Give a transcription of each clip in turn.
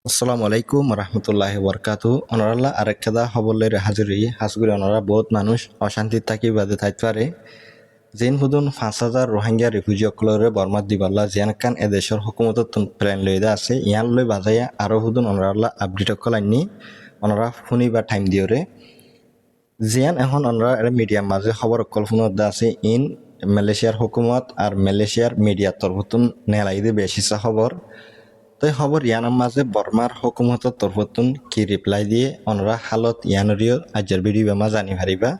আসসালামু আলাইকুম রহমতুল্লাহ বরকাতু অনরাল্লাহ আরেকটা হবলের হাজুরি হাজগুড়ি অনরা বহুত মানুষ অশান্তি থাকি বাদে থাকতে পারে যেন হুদুন 5,000 রোহিঙ্গা রিফিউজি অকলরে বর্মাত দিবাল্লা জিয়ানকান এদেশের হুকুমত প্ল্যান লইদা আছে ইয়ান লই বাজাইয়া আরো হুদুন অনরাল্লাহ আপডেট অকলাইনি অনরা ফুনি বা টাইম দিওরে জিয়ান এখন অনরা মিডিয়ার মাঝে খবর অকল ফুনত আছে ইন মালয়েশিয়ার হুকুমত আর মালয়েশিয়ার মিডিয়ার তরফতুন নেলাইদে বেশিসা খবর তাই খবর ইয়ানার মাঝে বর্মার হুকুমতর তরফতুন কি রিপ্লাই দিয়ে অনরা হালত ইয়ানরিও আজের ভিডিও বেমা জানি হারিবা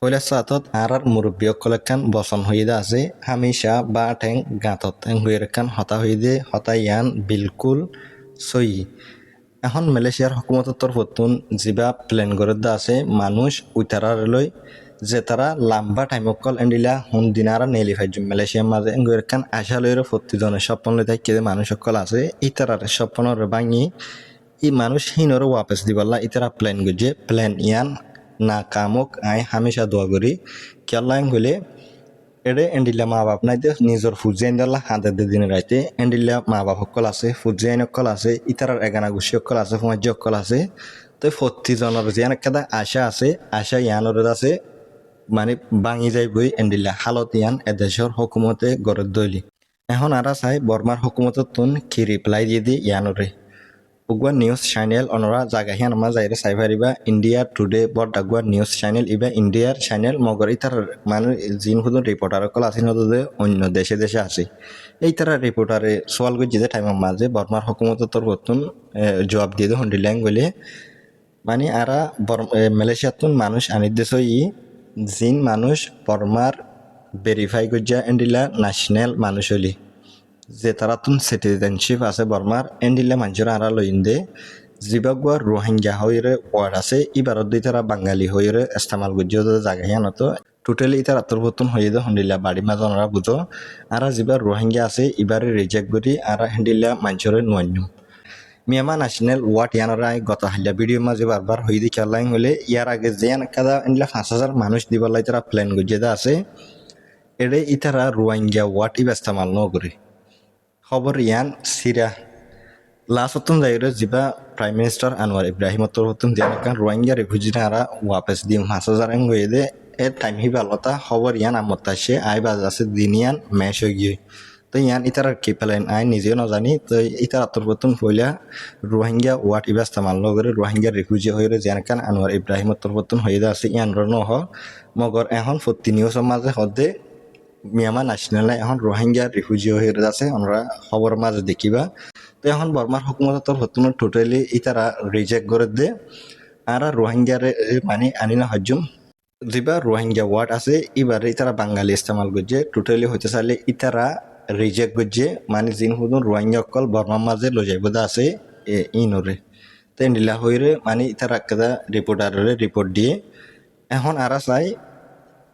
পয়লা সাতত আর মুরব্বী অকলেকান বসন হইদা আছে হামিশা বা ঠেং গাঁতত ঠেং হইরেকান হতা হইদে হতা ইয়ান বিলকুল সই এখন মালয়েশিয়ার হুকুমতর তরফতুন জিবা প্লেন করে আছে মানুষ উইতারার লই যে তারা লাম্বা টাইম অকল এন্ডিলা হুন দিনারা নেলি ফাইজুম মালয়েশিয়ার মাঝে এঙ্গুয়েরকান আশা লইরে প্রতিজনের স্বপ্ন লই থাকি মানুষ অকল আছে ইতারার স্বপ্নর ভাঙি ই মানুষ হিনর ওয়াপস দিবাল্লা ইতারা প্ল্যান গুজে প্ল্যান ইয়ান না কামক আই হামেশা দোয়া করি কেল্লা হইলে এডে এন্ডিলা মা বাপ নাই নিজের ফুজাইন দাল্লা হাতে দিন রাইতে এন্ডিলা মা বাপ অকল আছে ফুজাইন অকল আছে ইতারার এগানা গুছি অকল আছে সমাজ অকল আছে তো প্রতিজনের যে একটা আশা আছে আশা ইয়ানোর আছে মানে ভাঙি যাই বই এন্ডিলা হালত ইয়ান এদেশের হুকুমতে গড়ে দইলি এখন আরা চাই বর্মার হুকুমতত তুন কি রিপ্লাই দিয়ে দি ইয়ানরে উগুয়া নিউজ চ্যানেল অনরা জাগাহিয়ান আমা যাইরে চাই পারিবা ইন্ডিয়া টুডে বড় নিউজ চ্যানেল ইবা ইন্ডিয়ার চ্যানেল মগর ইতার মানে জিন হুদুন রিপোর্টার কল আছে নদে অন্য দেশে দেশে আছে এই তারা রিপোর্টারে সোয়াল গই যে টাইমের মাঝে বর্মার হুকুমতত তরফতুন জবাব দিয়ে দে হন্ডিল্যাং বলে মানে আরা মালয়েশিয়াতুন মানুষ আনিদেশ ই জিন মানুষ বর্মার ভেরিফাই গজ্জা এন্ডিলা ন্যাশনাল মানুষ হলি যে তারা তুন সিটিজেনশিপ আছে বর্মার এন্ডিলা মানুষের আরা লইন্দে জিবাগুয়ার রোহিঙ্গা হইরে ওয়ার্ড আছে ইবারত দুই তারা বাঙালি হইরে ইস্তেমাল গজ্জা জায়গা হিয়ানত টোটালি ইতার আত্মরবতন হয়ে দে হন্ডিলা বাড়ি মাজনরা বুঝো আরা জিবার রোহিঙ্গা আছে ইবারে রিজেক্ট করি আরা হেন্ডিলা মানুষের নুয়ান্যম মিয়ামা ন্যাশনাল ওয়াট ইয়ানরা গত হাল্লা ভিডিও মাঝে বারবার হই দি খেলাইন হলে ইয়ার আগে যে কাদা এনলা 5,000 মানুষ দিবালাই তারা প্ল্যান গজ্জেদা আছে এড়ে ইতারা রোহিঙ্গা ওয়াট ইবাস্তামাল ন করে খবর ইয়ান সিরা লাস্টতন যাইরে জিবা প্রাইম মিনিস্টার আনোয়ার ইব্রাহিম তরফতুন দিয়ানকান রোহিঙ্গা রিফিউজিরা আরা ওয়াপস দিম 5,000 N Gaye they A time he বালতা খবর ইয়ান আমতাসে আই বাজ আছে দিনিয়ান ম্যাচ হয়ে গিয়ে তো ইয়ান ইতার কি পেলেন আই নিজেও না জানি তো ইতার তরফতুন হইলা রোহিঙ্গা ওয়াট ইবাস্তামাল নগরে রোহিঙ্গা রিফিউজি হইরে দিয়ানকান আনোয়ার ইব্রাহিম তরফতুন হয়ে আছে ইয়ান রন হ মগর এখন প্রতি নিউজের মাঝে হদে মিয়ামা ন্যাশনাল এখন রোহিঙ্গা রিফিউজি হয়ে আছে আমরা খবর মাঝে দেখিবা তো এখন বর্মার হুকুমত তরফতুন টোটালি ইতারা রিজেক্ট করে দে আর রোহিঙ্গারে মানে আনি না হজুম যেবা রোহিঙ্গা ওয়ার্ড আছে এবারে ইতারা বাঙালি ইস্তেমাল করছে টোটালি হইতে চাইলে ইতারা রিজেক্ট করছে মানে জিন হুদুন রোহিঙ্গা অকল বর্মার মাঝে লো যাইবদা আছে ইনরে তো নিলা হইরে মানে ইতারা একটা রিপোর্টারে রিপোর্ট দিয়ে এখন আরা চাই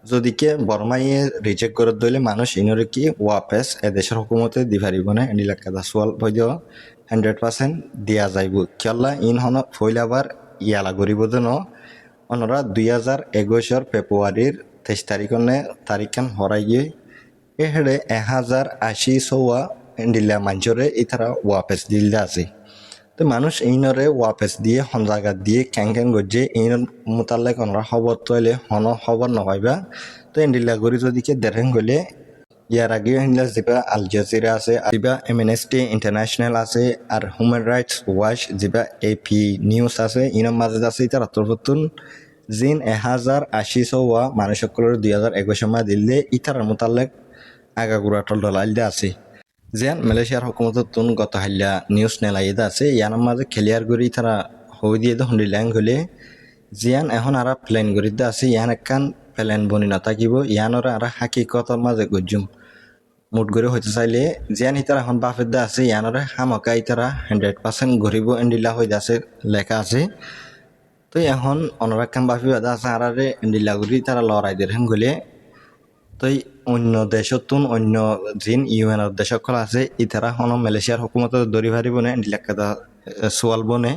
যদি কে বর্মাইয়ে রিজেক্ট করে দইলে মানুষ ইনরে কি ওয়াপেস এদেশের হুকুমতে দি পারিব না এনিলা কাদা সোয়াল হইদ 100% দিয়া যাইব কেলা ইন হন ফইলাবার ইয়ালা গরিব ন অনরা 2021 ফেব্রুয়ারির 23 তারিখান হরাই গিয়ে এ হেডে 1080 সৌয়া এন্ডিলা মানুষরে ইতারা ওয়াপেস দিলে আছে তো মানুষ ইনরে ওয়াপেস দিয়ে হন জায়গা দিয়ে ক্যাং গজ্জে ইন মোতালেক অনরা খবর তৈলে হন খবর নপাইবা তো এন্ডিলা গরি যদিকে দেরেন গলে ইয়ার আগে হিন্দা যেবা আল জাজিরা আছে যেবা এমনেস্টি ইন্টারন্যাশনাল আছে আর হিউম্যান রাইটস ওয়াচ যেবা এপি নিউজ আছে ইনার মাঝে আছে ইতার আত্মরতন জিন 1080 সৌয়া মানুষ সকলের 2021 মাহ দিলে ইতার মোতালেক আগাগুড়া টল ডলাইল আছে যেন মালয়েশিয়ার হুকুমতত তুন গত হাল্লা নিউজ নেলাইদা আছে ইয়ানোর মাঝে খেলিয়ার গড়ি তারা হই দিয়ে হন্ডিল্যাং হলে জিয়ান এখন আরা প্ল্যান গড়িতে আছে ইয়ান একখান প্ল্যান বনি নাথাকিব ইয়ানোর আরা হাকিকতর মাঝে গজ্জুম মুট গড়ে হইতে চাইলে জিয়ান ইতারা এখন বাফেদা আছে ইয়ানোরে হামকা ইতারা 100% গরিব এন্ডিলা হইতে আছে লেখা আছে তো এখন অনরাকান বাফি বাদা আছে আরারে এন্ডিলা গড়ি তারা লড়াই দেন গলে তো অন্য দেশতুন অন্য জিন ইউএনের দেশ সকল আছে ইতারা হন মালয়েশিয়ার হুকুমত দরি পারিব না এন্ডিলাকাদা সোয়াল বনে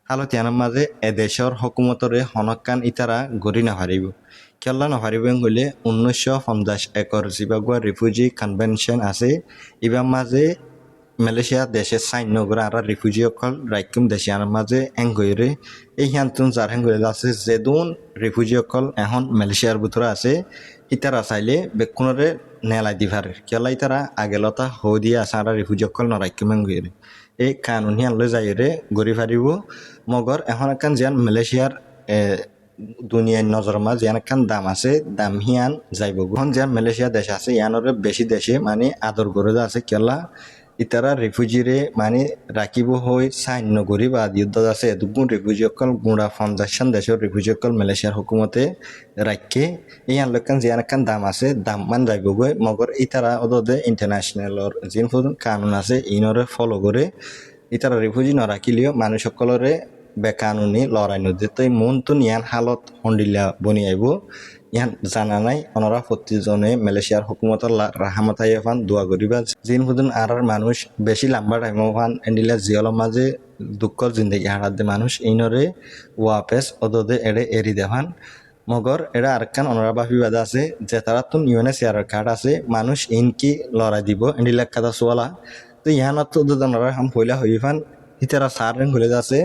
হালত ইয়ানোর মাঝে এদেশের হুকুমতরে হনকান ইতারা গড়ি না পারিব কেলা না পারিব গলে 1950 একর জিবাগুয়া রিফিউজি কনভেনশন আছে ইবার মাঝে মালয়েশিয়া দেশে সাইন্য করে আর রিফিউজি অকল রাইকুম দেশিয়ার মাঝে এঙ্গইরে এই হিয়ান্তুন যার হেঙ্গইলে আছে যেদুন রিফিউজি অকল এখন মালয়েশিয়ার ভিতরে আছে ইতারা চাইলে বেকুনরে নেলাই দি পারে কেলা ইতারা আগেলতা হো দিয়ে আছে আর রিফিউজি অকল নরাইকুম এঙ্গইরে এই কানুন হিয়ানলে যাইরে গড়ি পারিব মগর এখন একান জিয়ান মালয়েশিয়ার দুনিয়ার নজর মাঝ ইয়ান একখান দাম আছে দাম হিয়ান যাইব এখন জিয়ান মালয়েশিয়া দেশ আছে ইয়ানরে বেশি দেশে মানে আদর করে আছে কেলা ইতারা রিফিউজিরে মানে রাখিব হই সাইন্য গরি বা যুদ্ধ আছে দুগুণ রিফিউজি অকল গুড়া 50 দেশের রিফিউজি অকল মালয়েশিয়ার হুকুমতে রাখে ইয়ান লক্ষণ জিয়ান একখান দাম আছে দাম মান যাইব গই মগর ইতারা ওদে ইন্টারন্যাশনালর যিন কানুন আছে ইনরে ফলো করে ইতারা রিফিউজি নরাখিলেও মানুষ সকলরে বেকানুনি লড়াই নদী তো মন তো ইয়ান হালত হন্ডিলা বনি আইব ইয়ান জানা নাই অনরা প্রতিজনে মালয়েশিয়ার হুকুমতর রাহামতাই ফান দোয়া করিবা জিন হুদুন আর মানুষ বেশি লম্বা টাইম ফান এন্ডিলা জিয়ল মাঝে দুঃখর জিন্দগি হারাতে মানুষ ইনরে ওয়াপেস ওদে এড়ে এরি দেখান মগর এরা আরেকখান অনরা বাফিবাদ আছে যে তারা তুন ইউএনএসিআর কার্ড আছে মানুষ ইনকি লড়াই দিব এন্ডিলা কাদা সোয়ালা তো ইহানত তো ওনরা হাম পয়লা হই ফান ইতারা সার রং হলে আছে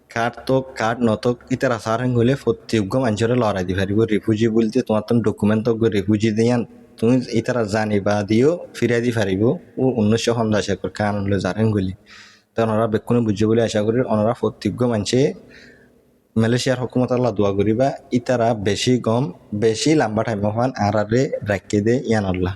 কার্ড তো কার্ড নতক ইতারা সারেং হলে প্রত্যেক মানুষের লড়াই দি পারিব রিফিউজি বলতে তোমার তো ডকুমেন্ট তো রিফিউজি দিয়ান তুমি ইতারা জানিবা দিও ফিরাই দি পারিব ও 1950 কারণ হলে জারেং গলি তো ওনারা বেক্ষণে বুঝছে বলে আশা করি ওনারা প্রত্যেক মানুষে মালয়েশিয়ার হুকুমত আল্লাহ দোয়া করিবা ইতারা বেশি গম বেশি লম্বা টাইম হন আর রাখিয়ে দে ইয়ান আল্লাহ